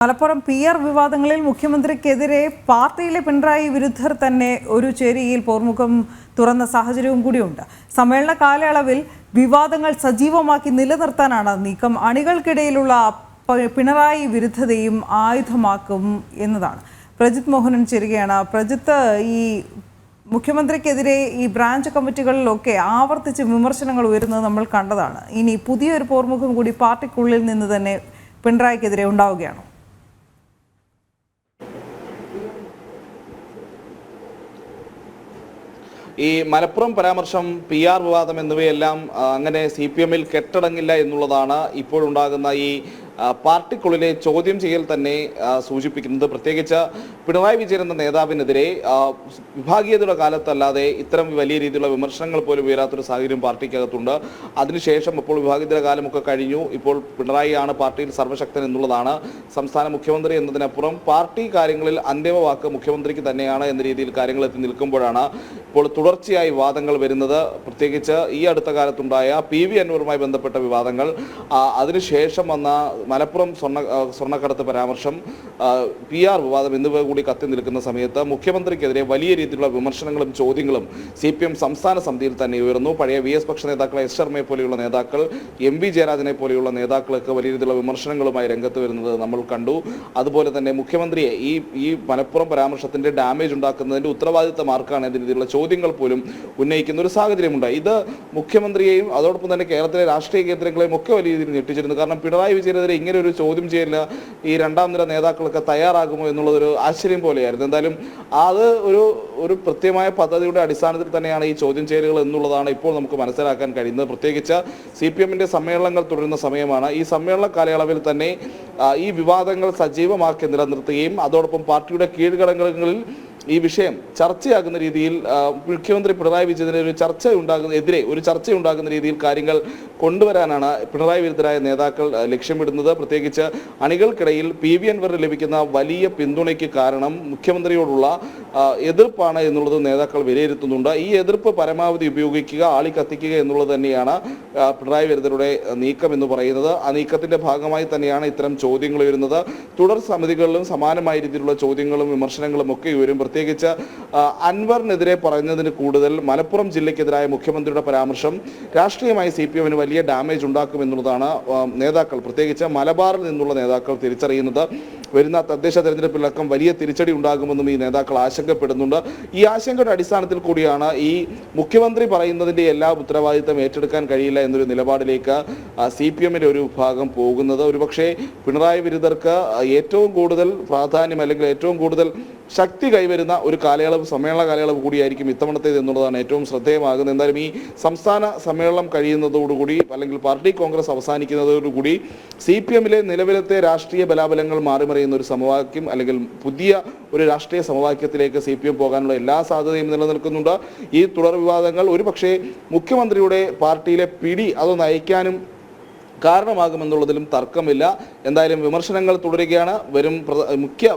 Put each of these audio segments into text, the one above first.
Malappuram PR വിവാദങ്ങളിൽ മുഖ്യമന്ത്രിക്കെതിരെ പാർട്ടിയിലെ പിണറായി വിരുദ്ധർ തന്നെ ഒരു ചേരിയിൽ പോർമുഖം തുറന്ന സാഹചര്യവും കൂടിയുണ്ട്. സമ്മേളന കാലയളവിൽ വിവാദങ്ങൾ സജീവമാക്കി നിലനിർത്താനാണ് നീക്കം. അണികൾക്കിടയിലുള്ള പിണറായി വിരുദ്ധതയും ആയുധമാക്കും എന്നതാണ്. പ്രജിത് മോഹനൻ ചേരുകയാണ്. പ്രജിത്ത്, ഈ മുഖ്യമന്ത്രിക്കെതിരെ ഈ ബ്രാഞ്ച് കമ്മിറ്റികളിലൊക്കെ ആവർത്തിച്ച് വിമർശനങ്ങൾ ഉയരുന്നത് നമ്മൾ കണ്ടതാണ്. ഇനി പുതിയൊരു പോർമുഖം കൂടി പാർട്ടിക്കുള്ളിൽ നിന്ന് തന്നെ പിണറായിക്കെതിരെ ഉണ്ടാവുകയാണോ? ഈ മലപ്പുറം പരാമർശം, PR വിവാദം എന്നിവയെല്ലാം അങ്ങനെ CPM-ൽ കെട്ടടങ്ങില്ല എന്നുള്ളതാണ് ഇപ്പോഴുണ്ടാകുന്ന ഈ പാർട്ടിക്കുള്ളിലെ ചോദ്യം ചെയ്യൽ തന്നെ സൂചിപ്പിക്കുന്നത്. പ്രത്യേകിച്ച് പിണറായി വിജയൻ എന്ന നേതാവിനെതിരെ വിഭാഗീയതയുടെ കാലത്തല്ലാതെ ഇത്തരം വലിയ രീതിയിലുള്ള വിമർശനങ്ങൾ പോലും ഉയരാത്തൊരു സാഹചര്യം പാർട്ടിക്കകത്തുണ്ട്. അതിനുശേഷം ഇപ്പോൾ വിഭാഗീയതയുടെ കാലമൊക്കെ കഴിഞ്ഞു. ഇപ്പോൾ പിണറായിയാണ് പാർട്ടിയിൽ സർവശക്തൻ എന്നുള്ളതാണ്. സംസ്ഥാന മുഖ്യമന്ത്രി എന്നതിനപ്പുറം പാർട്ടി കാര്യങ്ങളിൽ അന്തിമ വാക്ക് മുഖ്യമന്ത്രിക്ക് തന്നെയാണ് എന്ന രീതിയിൽ കാര്യങ്ങൾ എത്തി നിൽക്കുമ്പോഴാണ് ഇപ്പോൾ തുടർച്ചയായി വിവാദങ്ങൾ വരുന്നത്. പ്രത്യേകിച്ച് ഈ അടുത്ത കാലത്തുണ്ടായ PV അൻവറുമായി ബന്ധപ്പെട്ട വിവാദങ്ങൾ, അതിനുശേഷം വന്ന മലപ്പുറം സ്വർണ്ണക്കടത്ത് പരാമർശം, PR വിവാദം എന്നിവ കൂടി കത്തി നിൽക്കുന്ന സമയത്ത് മുഖ്യമന്ത്രിക്കെതിരെ വലിയ രീതിയിലുള്ള വിമർശനങ്ങളും ചോദ്യങ്ങളും CPM സംസ്ഥാന സമിതിയിൽ തന്നെ ഉയർന്നു. പഴയ VS പക്ഷ നേതാക്കൾ S ശർമ്മയെ പോലെയുള്ള നേതാക്കൾ, MV ജയരാജനെ പോലെയുള്ള നേതാക്കളൊക്കെ വലിയ രീതിയിലുള്ള വിമർശനങ്ങളുമായി രംഗത്ത് വരുന്നത് നമ്മൾ കണ്ടു. അതുപോലെ തന്നെ മുഖ്യമന്ത്രിയെ ഈ മലപ്പുറം പരാമർശത്തിന്റെ ഡാമേജ് ഉണ്ടാക്കുന്നതിന്റെ ഉത്തരവാദിത്തം ആർക്കാണ് എന്ന രീതിയിലുള്ള ചോദ്യങ്ങൾ പോലും ഉന്നയിക്കുന്ന ഒരു സാഹചര്യമുണ്ട്. ഇത് മുഖ്യമന്ത്രിയെയും അതോടൊപ്പം തന്നെ കേരളത്തിലെ രാഷ്ട്രീയ കേന്ദ്രങ്ങളെയും ഒക്കെ വലിയ രീതിയിൽ ഞെട്ടിച്ചിരുന്നു. കാരണം പിണറായി വിജയനെതിരെ ഇങ്ങനെ ഒരു ചോദ്യം ചെയ്യലിന് ഈ രണ്ടാം നിര നേതാക്കളൊക്കെ തയ്യാറാകുമോ എന്നുള്ളതൊരു ആശ്ചര്യം പോലെയായിരുന്നു. എന്തായാലും അത് ഒരു കൃത്യമായ പദ്ധതിയുടെ അടിസ്ഥാനത്തിൽ തന്നെയാണ് ഈ ചോദ്യം ചെയ്യലുകൾ എന്നുള്ളതാണ് ഇപ്പോൾ നമുക്ക് മനസ്സിലാക്കാൻ കഴിയുന്നത്. പ്രത്യേകിച്ച് CPM-ന്റെ സമ്മേളനങ്ങൾ തുടരുന്ന സമയമാണ്. ഈ സമ്മേളന കാലയളവിൽ തന്നെ ഈ വിവാദങ്ങൾ സജീവമാക്കി നിലനിർത്തുകയും അതോടൊപ്പം പാർട്ടിയുടെ കീഴ്ഘടകങ്ങളിൽ ഈ വിഷയം ചർച്ചയാകുന്ന രീതിയിൽ മുഖ്യമന്ത്രി പിണറായി വിജയനെതിരെ ഒരു ചർച്ച ഉണ്ടാകുന്ന രീതിയിൽ കാര്യങ്ങൾ കൊണ്ടുവരാനാണ് പിണറായി വിരുദ്ധരായ നേതാക്കൾ ലക്ഷ്യമിടുന്നത്. പ്രത്യേകിച്ച് അണികൾക്കിടയിൽ PV അൻവറിന് ലഭിക്കുന്ന വലിയ പിന്തുണയ്ക്ക് കാരണം മുഖ്യമന്ത്രിയോടുള്ള എതിർപ്പാണ് എന്നുള്ളത് നേതാക്കൾ വിലയിരുത്തുന്നുണ്ട്. ഈ എതിർപ്പ് പരമാവധി ഉപയോഗിക്കുക, ആളി കത്തിക്കുക എന്നുള്ളത് തന്നെയാണ് പിണറായി വിരുദ്ധരുടെ നീക്കം എന്ന് പറയുന്നത്. ആ നീക്കത്തിന്റെ ഭാഗമായി തന്നെയാണ് ഇത്തരം ചോദ്യങ്ങൾ ഉയരുന്നത്. തുടർ സമിതികളിലും സമാനമായ രീതിയിലുള്ള ചോദ്യങ്ങളും വിമർശനങ്ങളും ഒക്കെ ഉയരും. പ്രത്യേകിച്ച് അൻവറിനെതിരെ പറഞ്ഞതിന് കൂടുതൽ മലപ്പുറം ജില്ലയ്ക്കെതിരായ മുഖ്യമന്ത്രിയുടെ പരാമർശം രാഷ്ട്രീയമായി CPM-ന് വലിയ ഡാമേജ് ഉണ്ടാക്കുമെന്നുള്ളതാണ് നേതാക്കൾ, പ്രത്യേകിച്ച് മലബാറിൽ നിന്നുള്ള നേതാക്കൾ തിരിച്ചറിയുന്നത്. വരുന്ന തദ്ദേശ തെരഞ്ഞെടുപ്പിലടക്കം വലിയ തിരിച്ചടി ഉണ്ടാകുമെന്നും ഈ നേതാക്കൾ ആശങ്കപ്പെടുന്നുണ്ട്. ഈ ആശങ്കയുടെ അടിസ്ഥാനത്തിൽ കൂടിയാണ് ഈ മുഖ്യമന്ത്രി പറയുന്നതിൻ്റെ എല്ലാ ഉത്തരവാദിത്തം ഏറ്റെടുക്കാൻ കഴിയില്ല എന്നൊരു നിലപാടിലേക്ക് CPM-ന്റെ ഒരു വിഭാഗം പോകുന്നത്. ഒരുപക്ഷെ പിണറായി വിരുദ്ധർക്ക് ഏറ്റവും കൂടുതൽ പ്രാധാന്യം അല്ലെങ്കിൽ ഏറ്റവും കൂടുതൽ ശക്തി കൈവരുന്ന ഒരു സമ്മേളന കാലയളവ് കൂടിയായിരിക്കും ഇത്തവണത്തേത് എന്നുള്ളതാണ് ഏറ്റവും ശ്രദ്ധേയമാകുന്നത്. എന്തായാലും ഈ സംസ്ഥാന സമ്മേളനം കഴിയുന്നതോടുകൂടി അല്ലെങ്കിൽ പാർട്ടി കോൺഗ്രസ് അവസാനിക്കുന്നതോടുകൂടി CPM-ലെ നിലവിലത്തെ രാഷ്ട്രീയ ബലാബലങ്ങൾ മാറിമറിയുന്ന ഒരു സമവാക്യം അല്ലെങ്കിൽ പുതിയ ഒരു രാഷ്ട്രീയ സമവാക്യത്തിലേക്ക് CPM പോകാനുള്ള എല്ലാ സാധ്യതയും നിലനിൽക്കുന്നുണ്ട്. ഈ തുടർ വിവാദങ്ങൾ ഒരുപക്ഷെ മുഖ്യമന്ത്രിയുടെ പാർട്ടിയിലെ പിടി അത് നയിക്കാനും കാരണമാകുമെന്നുള്ളതിലും തർക്കമില്ല. എന്തായാലും വിമർശനങ്ങൾ തുടരുകയാണ്.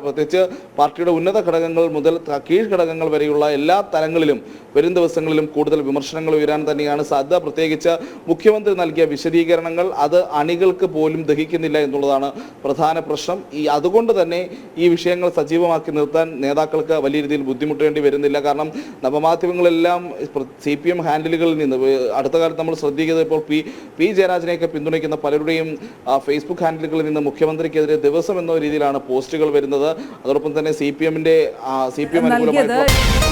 പ്രത്യേകിച്ച് പാർട്ടിയുടെ ഉന്നത ഘടകങ്ങൾ മുതൽ കീഴ്ഘടകങ്ങൾ വരെയുള്ള എല്ലാ തലങ്ങളിലും വരും ദിവസങ്ങളിലും കൂടുതൽ വിമർശനങ്ങൾ ഉയരാൻ തന്നെയാണ് സാധ്യത. പ്രത്യേകിച്ച് മുഖ്യമന്ത്രി നൽകിയ വിശദീകരണങ്ങൾ അത് അണികൾക്ക് പോലും ദഹിക്കുന്നില്ല എന്നുള്ളതാണ് പ്രധാന പ്രശ്നം. അതുകൊണ്ട് തന്നെ ഈ വിഷയങ്ങൾ സജീവമാക്കി നിർത്താൻ നേതാക്കൾക്ക് വലിയ രീതിയിൽ ബുദ്ധിമുട്ടേണ്ടി വരുന്നില്ല. കാരണം നവമാധ്യമങ്ങളെല്ലാം CPM ഹാൻഡിലുകളിൽ നിന്ന് അടുത്ത കാലത്ത് നമ്മൾ ശ്രദ്ധിക്കുന്നത് ഇപ്പോൾ P ജയരാജനെയൊക്കെ പിന്തുണയ്ക്കുന്ന പലരുടെയും Facebook ഹാൻഡിലുകളിൽ നിന്ന് മുഖ്യമന്ത്രിക്കെതിരെ ദിവസം എന്ന രീതിയിലാണ് പോസ്റ്റുകൾ വരുന്നത്. അതോടൊപ്പം തന്നെ CPM അനുകൂലമായി